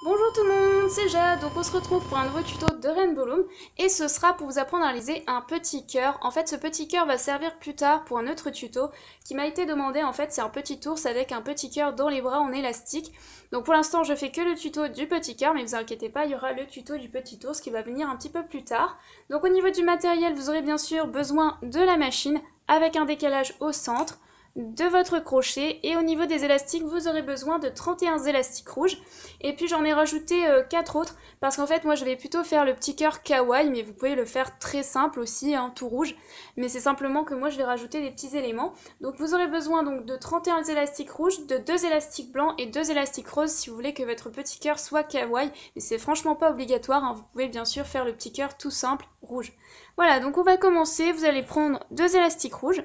Bonjour tout le monde, c'est Jade, donc on se retrouve pour un nouveau tuto de Rainbow Loom et ce sera pour vous apprendre à réaliser un petit cœur. En fait ce petit cœur va servir plus tard pour un autre tuto qui m'a été demandé. En fait c'est un petit ours avec un petit cœur dans les bras en élastique. Donc pour l'instant je fais que le tuto du petit cœur, mais vous inquiétez pas, il y aura le tuto du petit ours qui va venir un petit peu plus tard. Donc au niveau du matériel, vous aurez bien sûr besoin de la machine avec un décalage au centre, de votre crochet, et au niveau des élastiques vous aurez besoin de 31 élastiques rouges, et puis j'en ai rajouté 4 autres parce qu'en fait moi je vais plutôt faire le petit cœur kawaii, mais vous pouvez le faire très simple aussi, hein, tout rouge, mais c'est simplement que moi je vais rajouter des petits éléments. Donc vous aurez besoin donc de 31 élastiques rouges, de 2 élastiques blancs et 2 élastiques roses si vous voulez que votre petit cœur soit kawaii, mais c'est franchement pas obligatoire, hein. Vous pouvez bien sûr faire le petit cœur tout simple rouge. Voilà, donc on va commencer. Vous allez prendre 2 élastiques rouges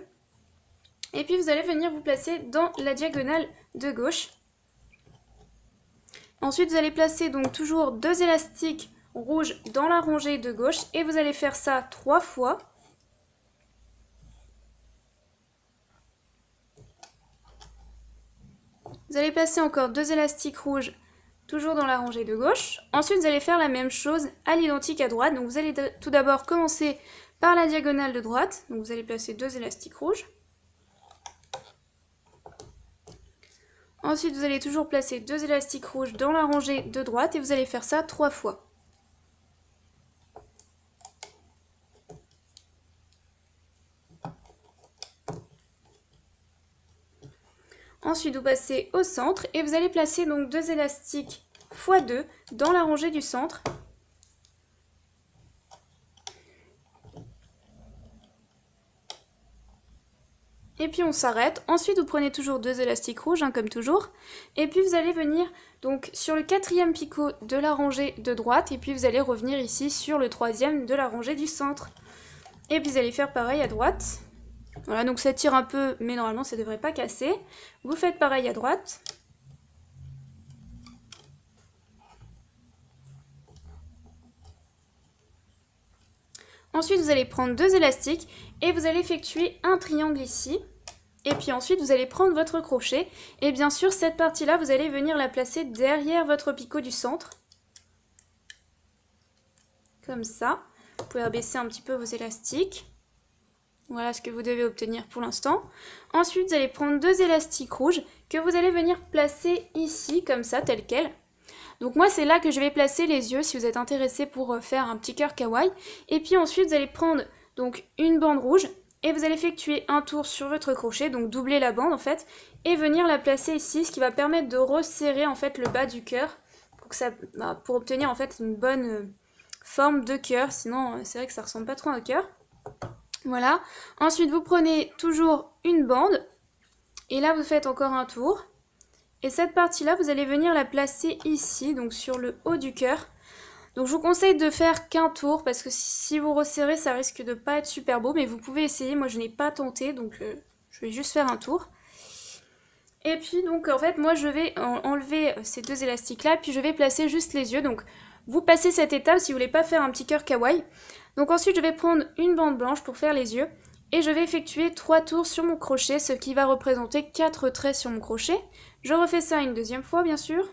et puis vous allez venir vous placer dans la diagonale de gauche. Ensuite vous allez placer donc toujours 2 élastiques rouges dans la rangée de gauche et vous allez faire ça 3 fois. Vous allez placer encore 2 élastiques rouges toujours dans la rangée de gauche. Ensuite vous allez faire la même chose à l'identique à droite. Donc vous allez tout d'abord commencer par la diagonale de droite. Donc vous allez placer 2 élastiques rouges. Ensuite, vous allez toujours placer 2 élastiques rouges dans la rangée de droite et vous allez faire ça 3 fois. Ensuite, vous passez au centre et vous allez placer donc 2 élastiques x 2 dans la rangée du centre. Et puis on s'arrête. Ensuite vous prenez toujours 2 élastiques rouges, hein, comme toujours. Et puis vous allez venir donc sur le 4e picot de la rangée de droite. Et puis vous allez revenir ici sur le 3e de la rangée du centre. Et puis vous allez faire pareil à droite. Voilà, donc ça tire un peu, mais normalement ça ne devrait pas casser. Vous faites pareil à droite. Ensuite vous allez prendre 2 élastiques et vous allez effectuer un triangle ici. Et puis ensuite vous allez prendre votre crochet et bien sûr cette partie là vous allez venir la placer derrière votre picot du centre. Comme ça. Vous pouvez abaisser un petit peu vos élastiques. Voilà ce que vous devez obtenir pour l'instant. Ensuite vous allez prendre 2 élastiques rouges que vous allez venir placer ici comme ça, tel quel. Donc moi c'est là que je vais placer les yeux si vous êtes intéressé pour faire un petit cœur kawaii. Et puis ensuite vous allez prendre donc une bande rouge et vous allez effectuer un tour sur votre crochet, donc doubler la bande en fait, et venir la placer ici, ce qui va permettre de resserrer en fait le bas du cœur pour obtenir en fait une bonne forme de cœur. Sinon c'est vrai que ça ressemble pas trop à un cœur. Voilà. Ensuite vous prenez toujours une bande et là vous faites encore un tour. Et cette partie-là, vous allez venir la placer ici, donc sur le haut du cœur. Donc je vous conseille de faire qu'un tour, parce que si vous resserrez, ça risque de pas être super beau. Mais vous pouvez essayer, moi je n'ai pas tenté, donc je vais juste faire un tour. Et puis donc en fait, moi je vais enlever ces 2 élastiques-là, puis je vais placer juste les yeux. Donc vous passez cette étape si vous voulez pas faire un petit cœur kawaii. Donc ensuite je vais prendre une bande blanche pour faire les yeux. Et je vais effectuer 3 tours sur mon crochet, ce qui va représenter 4 traits sur mon crochet. Je refais ça une deuxième fois, bien sûr.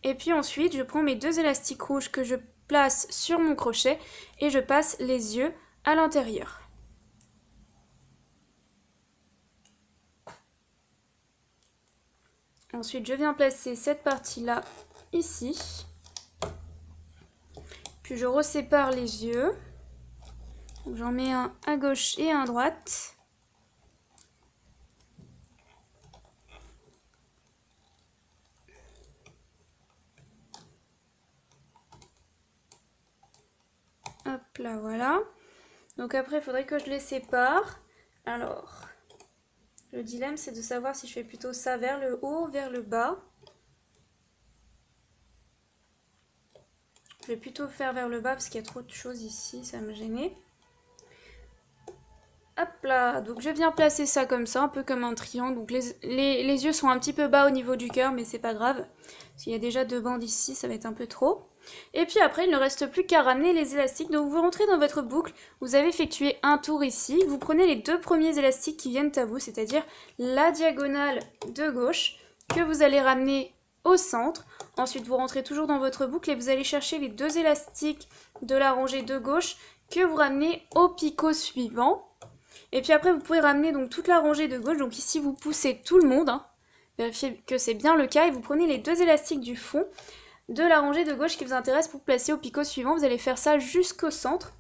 Et puis ensuite, je prends mes 2 élastiques rouges que je place sur mon crochet et je passe les yeux à l'intérieur. Ensuite, je viens placer cette partie-là ici. Puis je resépare les yeux. J'en mets un à gauche et un à droite. Hop là, voilà. Donc après, il faudrait que je les sépare. Alors, le dilemme, c'est de savoir si je fais plutôt ça vers le haut, vers le bas. Je vais plutôt faire vers le bas parce qu'il y a trop de choses ici, ça me gênait. Hop là, donc je viens placer ça comme ça, un peu comme un triangle. Donc les yeux sont un petit peu bas au niveau du cœur, mais c'est pas grave. Parce qu'il y a déjà 2 bandes ici, ça va être un peu trop. Et puis après, il ne reste plus qu'à ramener les élastiques. Donc vous rentrez dans votre boucle, vous avez effectué un tour ici. Vous prenez les 2 premiers élastiques qui viennent à vous, c'est-à-dire la diagonale de gauche, que vous allez ramener au centre. Ensuite, vous rentrez toujours dans votre boucle et vous allez chercher les 2 élastiques de la rangée de gauche que vous ramenez au picot suivant. Et puis après, vous pouvez ramener donc toute la rangée de gauche. Donc ici, vous poussez tout le monde. Hein. Vérifiez que c'est bien le cas et vous prenez les 2 élastiques du fond de la rangée de gauche qui vous intéresse pour placer au picot suivant. Vous allez faire ça jusqu'au centre,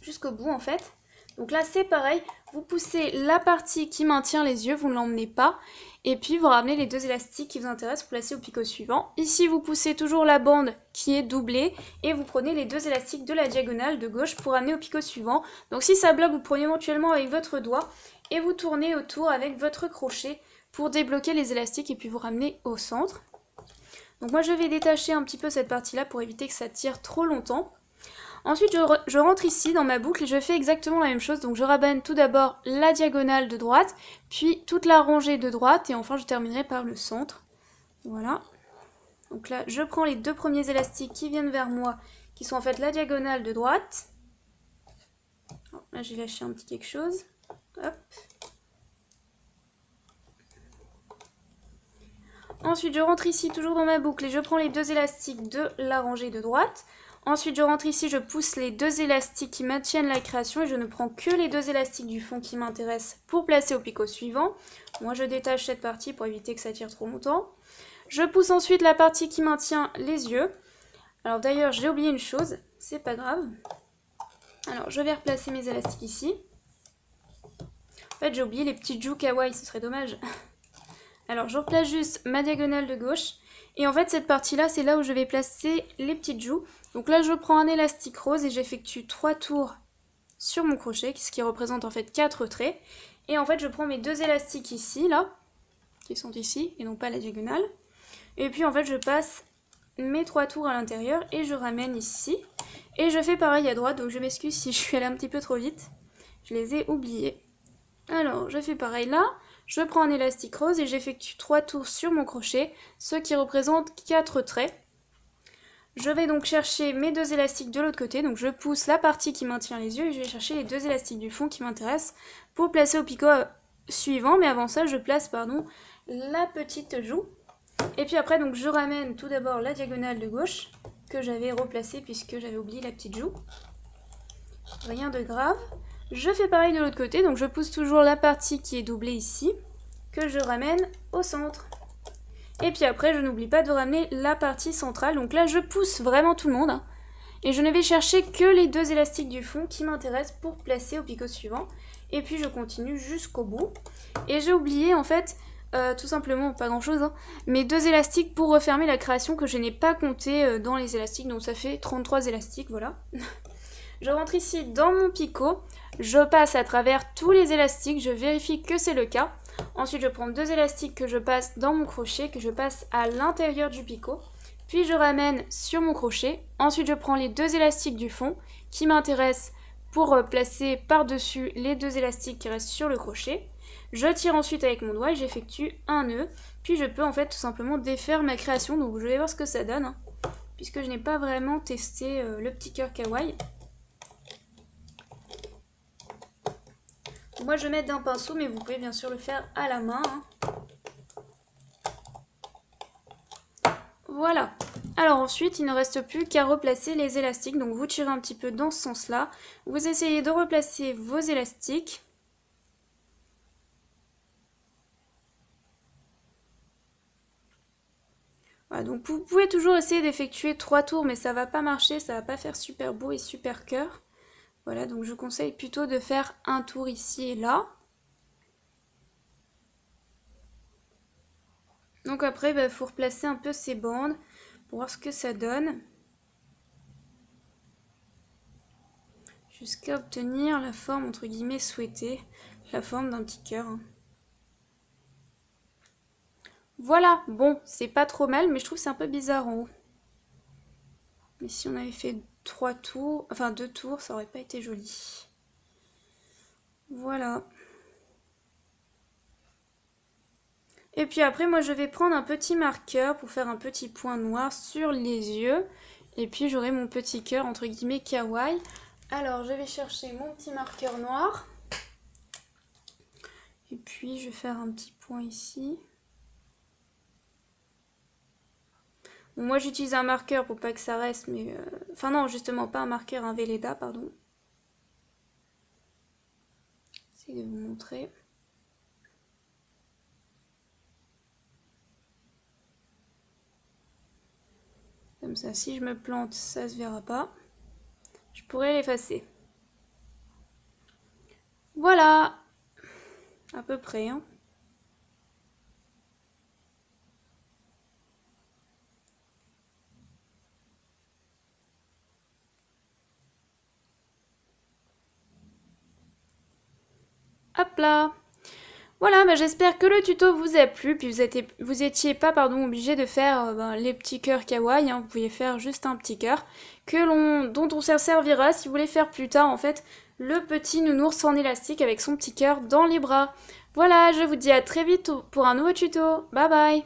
jusqu'au bout en fait. Donc là c'est pareil, vous poussez la partie qui maintient les yeux, vous ne l'emmenez pas, et puis vous ramenez les 2 élastiques qui vous intéressent pour placer au picot suivant. Ici vous poussez toujours la bande qui est doublée, et vous prenez les 2 élastiques de la diagonale de gauche pour ramener au picot suivant. Donc si ça bloque, vous prenez éventuellement avec votre doigt, et vous tournez autour avec votre crochet pour débloquer les élastiques, et puis vous ramenez au centre. Donc moi je vais détacher un petit peu cette partie-là pour éviter que ça tire trop longtemps. Ensuite, je rentre ici dans ma boucle et je fais exactement la même chose. Donc je ramène tout d'abord la diagonale de droite, puis toute la rangée de droite et enfin je terminerai par le centre. Voilà. Donc là, je prends les 2 premiers élastiques qui viennent vers moi, qui sont en fait la diagonale de droite. Là, j'ai lâché un petit quelque chose. Hop. Ensuite, je rentre ici toujours dans ma boucle et je prends les 2 élastiques de la rangée de droite. Ensuite, je rentre ici, je pousse les 2 élastiques qui maintiennent la création et je ne prends que les 2 élastiques du fond qui m'intéressent pour placer au picot suivant. Moi, je détache cette partie pour éviter que ça tire trop longtemps. Je pousse ensuite la partie qui maintient les yeux. Alors d'ailleurs, j'ai oublié une chose, c'est pas grave. Alors, je vais replacer mes élastiques ici. En fait, j'ai oublié les petits joues kawaii, ce serait dommage. Alors, je replace juste ma diagonale de gauche. Et en fait, cette partie-là, c'est là où je vais placer les petites joues. Donc là, je prends un élastique rose et j'effectue 3 tours sur mon crochet, ce qui représente en fait 4 traits. Et en fait, je prends mes 2 élastiques ici, là, qui sont ici, et non pas la diagonale. Et puis en fait, je passe mes 3 tours à l'intérieur et je ramène ici. Et je fais pareil à droite, donc je m'excuse si je suis allée un petit peu trop vite. Je les ai oubliés. Alors, je fais pareil là. Je prends un élastique rose et j'effectue 3 tours sur mon crochet, ce qui représente 4 traits. Je vais donc chercher mes 2 élastiques de l'autre côté, donc je pousse la partie qui maintient les yeux et je vais chercher les 2 élastiques du fond qui m'intéressent pour placer au picot suivant, mais avant ça je place la petite joue. Et puis après donc je ramène tout d'abord la diagonale de gauche que j'avais replacée puisque j'avais oublié la petite joue. Rien de grave. Je fais pareil de l'autre côté, donc je pousse toujours la partie qui est doublée ici, que je ramène au centre. Et puis après, je n'oublie pas de ramener la partie centrale. Donc là, je pousse vraiment tout le monde. Hein, et je ne vais chercher que les 2 élastiques du fond qui m'intéressent pour placer au picot suivant. Et puis, je continue jusqu'au bout. Et j'ai oublié, en fait, tout simplement, pas grand-chose, hein, mes 2 élastiques pour refermer la création que je n'ai pas compté dans les élastiques. Donc ça fait 33 élastiques, voilà. Je rentre ici dans mon picot. Je passe à travers tous les élastiques. Je vérifie que c'est le cas. Ensuite, je prends 2 élastiques que je passe dans mon crochet, que je passe à l'intérieur du picot. Puis, je ramène sur mon crochet. Ensuite, je prends les 2 élastiques du fond qui m'intéressent pour placer par-dessus les 2 élastiques qui restent sur le crochet. Je tire ensuite avec mon doigt et j'effectue un nœud. Puis, je peux en fait tout simplement défaire ma création. Donc, je vais voir ce que ça donne, hein, puisque je n'ai pas vraiment testé le petit cœur kawaii. Moi je vais mettre d'un pinceau, mais vous pouvez bien sûr le faire à la main. Hein. Voilà. Alors ensuite, il ne reste plus qu'à replacer les élastiques. Donc vous tirez un petit peu dans ce sens-là. Vous essayez de replacer vos élastiques. Voilà, donc vous pouvez toujours essayer d'effectuer 3 tours, mais ça ne va pas marcher, ça ne va pas faire super beau et super cœur. Voilà, donc je conseille plutôt de faire un tour ici et là. Donc après, il faut replacer un peu ces bandes pour voir ce que ça donne. Jusqu'à obtenir la forme entre guillemets souhaitée, la forme d'un petit cœur. Hein. Voilà, bon, c'est pas trop mal, mais je trouve que c'est un peu bizarre en haut. Mais si on avait fait 3 tours, enfin 2 tours, ça aurait pas été joli. Voilà. Et puis après, moi je vais prendre un petit marqueur pour faire un petit point noir sur les yeux. Et puis j'aurai mon petit cœur entre guillemets kawaii. Alors je vais chercher mon petit marqueur noir. Et puis je vais faire un petit point ici. Bon, moi j'utilise un marqueur pour pas que ça reste, mais... Enfin non, justement, pas un marqueur, un Velleda, pardon. J'essaie de vous montrer. Comme ça, si je me plante, ça se verra pas. Je pourrais l'effacer. Voilà, à peu près, hein. Hop là. Voilà, bah j'espère que le tuto vous a plu, puis vous étiez pas obligé de faire les petits cœurs kawaii, hein. Vous pouviez faire juste un petit cœur dont on se servira si vous voulez faire plus tard en fait le petit nounours en élastique avec son petit cœur dans les bras. Voilà, je vous dis à très vite pour un nouveau tuto. Bye bye.